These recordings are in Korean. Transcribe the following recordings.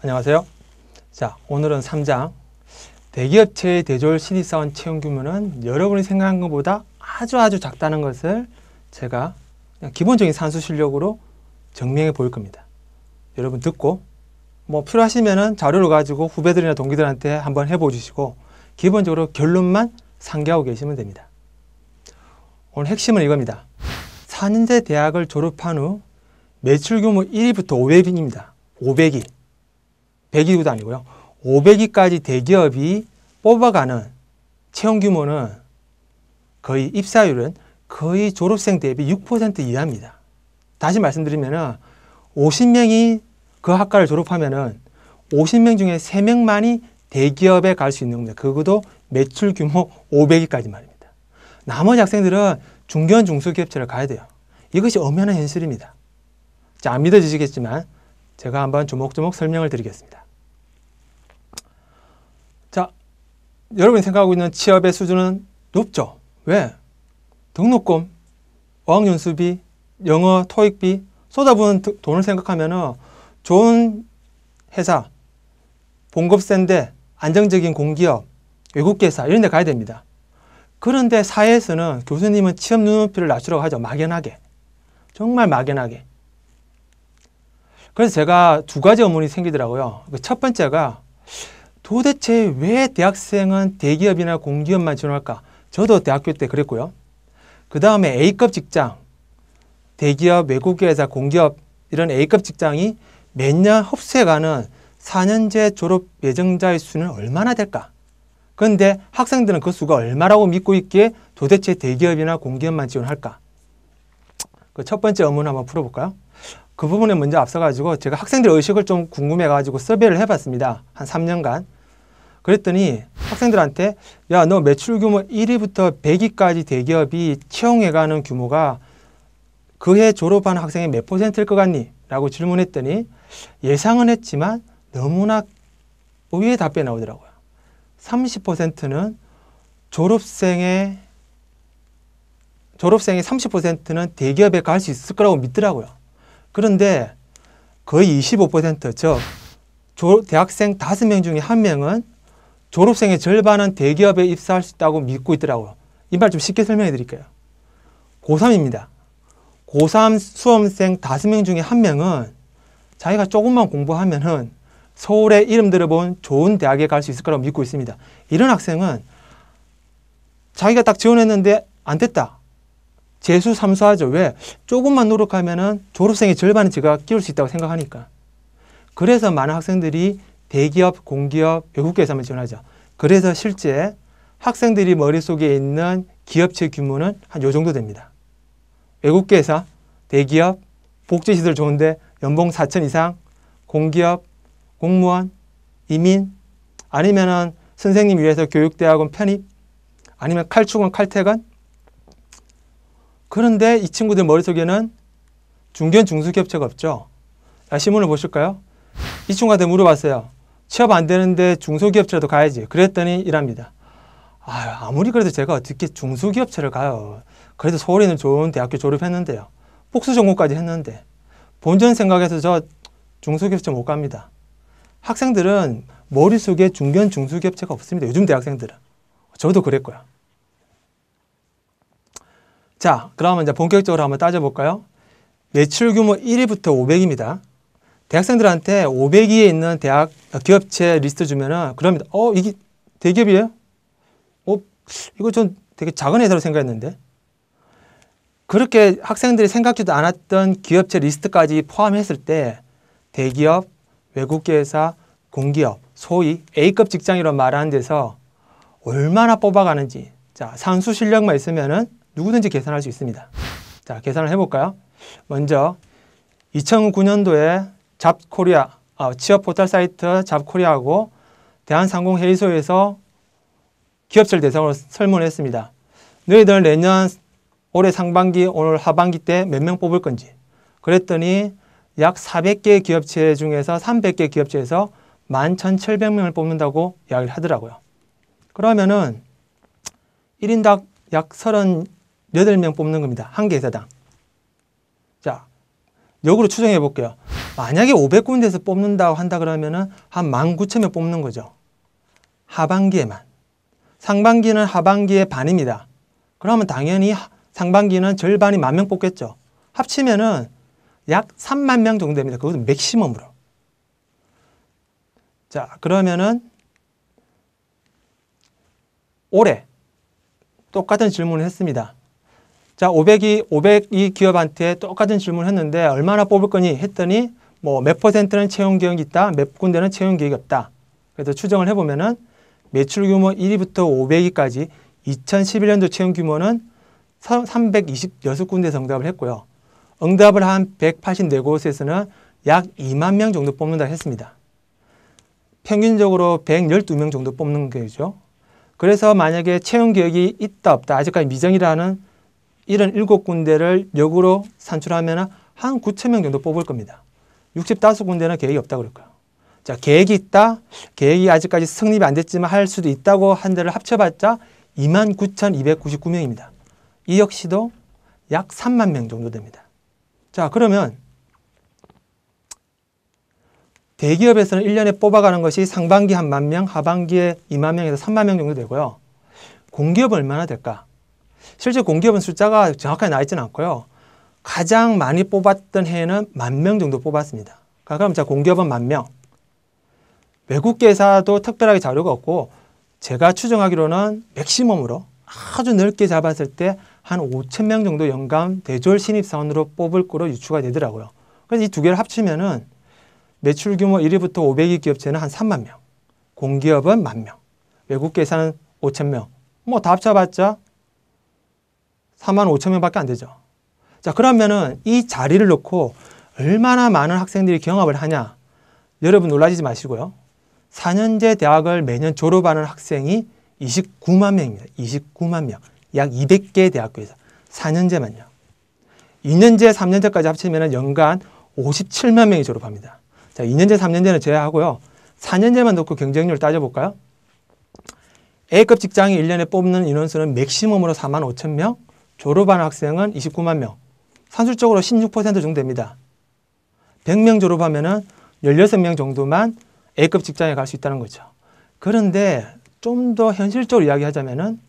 안녕하세요. 자, 오늘은 3장 대기업체의 대졸 신입사원 채용 규모는 여러분이 생각한 것보다 아주 작다는 것을 제가 그냥 기본적인 산수 실력으로 증명해 볼 겁니다. 여러분 듣고 필요하시면은 자료를 가지고 후배들이나 동기들한테 한번 해보 주시고 기본적으로 결론만 상기하고 계시면 됩니다. 오늘 핵심은 이겁니다. 4년제 대학을 졸업한 후 매출 규모 1위부터 500위입니다. 500위. 100위도 아니고요. 500위까지 대기업이 뽑아가는 채용 규모는 거의 입사율은 거의 졸업생 대비 6% 이하입니다. 다시 말씀드리면은 50명이 그 학과를 졸업하면은 50명 중에 3명만이 대기업에 갈 수 있는 겁니다. 그것도 매출 규모 500위까지 말입니다. 나머지 학생들은 중견 중소기업체를 가야 돼요. 이것이 엄연한 현실입니다. 자, 안 믿어지시겠지만 제가 한번 조목조목 설명을 드리겠습니다. 자, 여러분이 생각하고 있는 취업의 수준은 높죠? 왜? 등록금, 어학연수비, 영어, 토익비 쏟아부은 돈을 생각하면 좋은 회사, 봉급 센데 안정적인 공기업, 외국계사 이런 데 가야 됩니다. 그런데 사회에서는 교수님은 취업 눈높이를 낮추라고 하죠. 막연하게. 정말 막연하게. 그래서 제가 두 가지 의문이 생기더라고요. 첫 번째가 도대체 왜 대학생은 대기업이나 공기업만 지원할까? 저도 대학교 때 그랬고요. 그 다음에 A급 직장, 대기업, 외국계사, 공기업 이런 A급 직장이 매년 흡수해가는 4년제 졸업 예정자의 수는 얼마나 될까? 그런데 학생들은 그 수가 얼마라고 믿고 있기에 도대체 대기업이나 공기업만 지원할까? 그 첫 번째 의문 한번 풀어볼까요? 그 부분에 먼저 앞서가지고 제가 학생들 의식을 좀 궁금해가지고 서베이를 해봤습니다. 한 3년간. 그랬더니 학생들한테 야, 너 매출 규모 1위부터 100위까지 대기업이 채용해가는 규모가 그 해 졸업한 학생의 몇 %일 것 같니? 라고 질문했더니 예상은 했지만 너무나 의외의 답변이 나오더라고요. 30%는 졸업생의 30%는 대기업에 갈 수 있을 거라고 믿더라고요. 그런데 거의 25%, 즉 대학생 5명 중에 1명은 졸업생의 절반은 대기업에 입사할 수 있다고 믿고 있더라고요. 이 말 좀 쉽게 설명해 드릴게요. 고3입니다. 고3 수험생 5명 중에 1명은 자기가 조금만 공부하면은 서울에 이름 들어본 좋은 대학에 갈 수 있을 거라고 믿고 있습니다. 이런 학생은 자기가 딱 지원했는데 안 됐다. 재수 삼수하죠. 왜? 조금만 노력하면은 졸업생의 절반은 제가 끼울 수 있다고 생각하니까. 그래서 많은 학생들이 대기업, 공기업, 외국계사만 지원하죠. 그래서 실제 학생들이 머릿속에 있는 기업체 규모는 한 요 정도 됩니다. 외국계사, 대기업, 복지시설 좋은데 연봉 4천 이상, 공기업, 공무원, 이민, 아니면은 선생님 위해서 교육대학원 편입, 아니면 칼축원, 칼퇴근. 그런데 이 친구들 머릿속에는 중견 중소기업체가 없죠. 자, 신문을 보실까요? 이 친구한테 물어봤어요. 취업 안 되는데 중소기업체라도 가야지. 그랬더니 이랍니다. 아무리 그래도 제가 어떻게 중소기업체를 가요. 그래도 서울에 있는 좋은 대학교 졸업했는데요. 복수 전공까지 했는데 본전 생각해서 저 중소기업체 못 갑니다. 학생들은 머릿속에 중견 중소기업체가 없습니다. 요즘 대학생들은. 저도 그랬고요. 자, 그러면 이제 본격적으로 한번 따져볼까요? 매출 규모 1위부터 500위입니다. 대학생들한테 500위에 있는 대학 기업체 리스트 주면은 그럽니다. 이게 대기업이에요? 이거 전 되게 작은 회사로 생각했는데. 그렇게 학생들이 생각지도 않았던 기업체 리스트까지 포함했을 때 대기업, 외국계회사, 공기업, 소위 A급 직장이라고 말하는 데서 얼마나 뽑아가는지, 자, 산수 실력만 있으면은 누구든지 계산할 수 있습니다. 자, 계산을 해볼까요? 먼저 2009년도에 잡코리아, 취업 포털 사이트 잡코리아하고 대한상공회의소에서 기업체를 대상으로 설문을 했습니다. 너희들 내년 올해 상반기, 오늘 하반기 때 몇 명 뽑을 건지. 그랬더니 약 400개 기업체 중에서 300개 기업체에서 11,700명을 뽑는다고 이야기를 하더라고요. 그러면은 1인당 약 38명 뽑는 겁니다. 한 개 회사당. 자, 역으로 추정해 볼게요. 만약에 500군데에서 뽑는다고 한다 그러면은 한 19,000명 뽑는 거죠. 하반기에만. 상반기는 하반기의 반입니다. 그러면 당연히 상반기는 절반이 10,000명 뽑겠죠. 합치면은 약 3만 명 정도 됩니다. 그것은 맥시멈으로. 자, 그러면은 올해 똑같은 질문을 했습니다. 자, 500이 기업한테 똑같은 질문을 했는데 얼마나 뽑을 거니 했더니 뭐 몇 퍼센트는 채용 계획이 있다, 몇 군데는 채용 계획이 없다. 그래서 추정을 해보면은 매출 규모 1위부터 500위까지 2011년도 채용 규모는 326군데에서 응답을 했고요. 응답을 한 184곳에서는 약 2만 명 정도 뽑는다고 했습니다. 평균적으로 112명 정도 뽑는 거죠. 그래서 만약에 채용 계획이 있다 없다 아직까지 미정이라는 이런 7군데를 역으로 산출하면 한 9,000명 정도 뽑을 겁니다. 65군데는 계획이 없다고 그럴 거예요. 자, 계획이 있다. 계획이 아직까지 성립이 안 됐지만 할 수도 있다고 한 데를 합쳐봤자 29,299명입니다. 이 역시도 약 3만 명 정도 됩니다. 자, 그러면 대기업에서는 1년에 뽑아가는 것이 상반기 한 10,000명, 하반기에 2만 명에서 3만 명 정도 되고요. 공기업은 얼마나 될까? 실제 공기업은 숫자가 정확하게 나와 있지는 않고요. 가장 많이 뽑았던 해에는 10,000명 정도 뽑았습니다. 그럼 자, 공기업은 10,000명. 외국계사도 특별하게 자료가 없고 제가 추정하기로는 맥시멈으로 아주 넓게 잡았을 때 한 5,000명 정도 연간 대졸 신입사원으로 뽑을 거로 유추가 되더라고요. 그래서 이 두 개를 합치면은 매출 규모 1위부터 500위 기업체는 한 3만 명, 공기업은 10,000명, 외국계사는 5,000명, 뭐 다 합쳐봤자 45,000명밖에 안 되죠. 자, 그러면은 이 자리를 놓고 얼마나 많은 학생들이 경합을 하냐? 여러분 놀라지 마시고요. 4년제 대학을 매년 졸업하는 학생이 29만 명입니다. 29만 명. 약 200개 대학교에서 4년제만요. 2년제, 3년제까지 합치면 연간 57만 명이 졸업합니다. 자, 2년제, 3년제는 제외하고요. 4년제만 놓고 경쟁률을 따져볼까요? A급 직장이 1년에 뽑는 인원수는 맥시멈으로 45,000명, 졸업하는 학생은 29만 명. 산술적으로 16% 정도 됩니다. 100명 졸업하면은 16명 정도만 A급 직장에 갈 수 있다는 거죠. 그런데 좀 더 현실적으로 이야기하자면은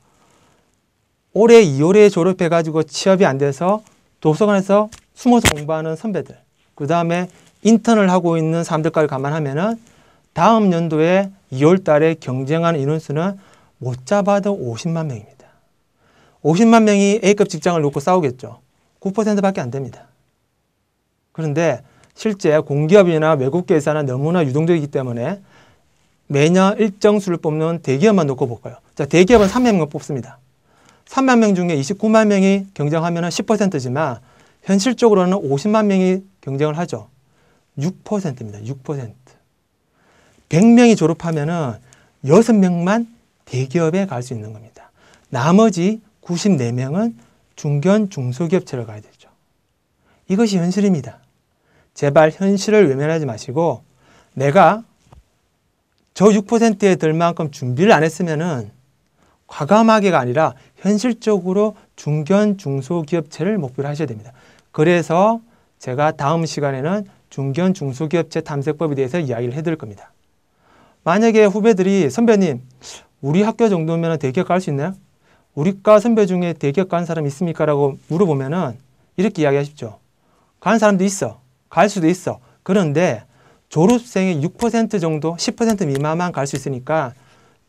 올해 2월에 졸업해가지고 취업이 안 돼서 도서관에서 숨어서 공부하는 선배들, 그 다음에 인턴을 하고 있는 사람들까지 감안하면은 다음 연도에 2월 달에 경쟁하는 인원수는 못 잡아도 50만 명입니다. 50만 명이 A급 직장을 놓고 싸우겠죠. 9%밖에 안 됩니다. 그런데 실제 공기업이나 외국계사는 너무나 유동적이기 때문에 매년 일정 수를 뽑는 대기업만 놓고 볼까요? 자, 대기업은 3만 명 뽑습니다. 3만 명 중에 29만 명이 경쟁하면 10%지만 현실적으로는 50만 명이 경쟁을 하죠. 6%입니다. 6%. 100명이 졸업하면 6명만 대기업에 갈 수 있는 겁니다. 나머지 94명은 중견, 중소기업체를 가야 되죠. 이것이 현실입니다. 제발 현실을 외면하지 마시고 내가 저 6%에 들 만큼 준비를 안 했으면은 과감하게가 아니라 현실적으로 중견, 중소기업체를 목표로 하셔야 됩니다. 그래서 제가 다음 시간에는 중견, 중소기업체 탐색법에 대해서 이야기를 해드릴 겁니다. 만약에 후배들이 선배님, 우리 학교 정도면 대기업 갈 수 있나요? 우리과 선배 중에 대기업 간 사람 있습니까? 라고 물어보면은 이렇게 이야기하십시오. 가는 사람도 있어. 갈 수도 있어. 그런데 졸업생의 6% 정도, 10% 미만만 갈 수 있으니까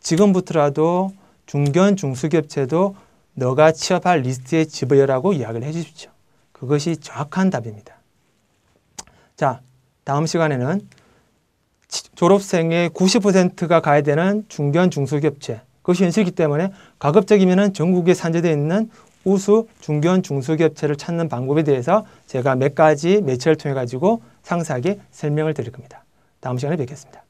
지금부터라도 중견, 중소기업체도 너가 취업할 리스트에 집어넣으라고 이야기를 해 주십시오. 그것이 정확한 답입니다. 자, 다음 시간에는 졸업생의 90%가 가야 되는 중견, 중소기업체, 그것이 현실이기 때문에 가급적이면 전국에 산재되어 있는 우수 중견, 중소기업체를 찾는 방법에 대해서 제가 몇 가지 매체를 통해 가지고 상세하게 설명을 드릴 겁니다. 다음 시간에 뵙겠습니다.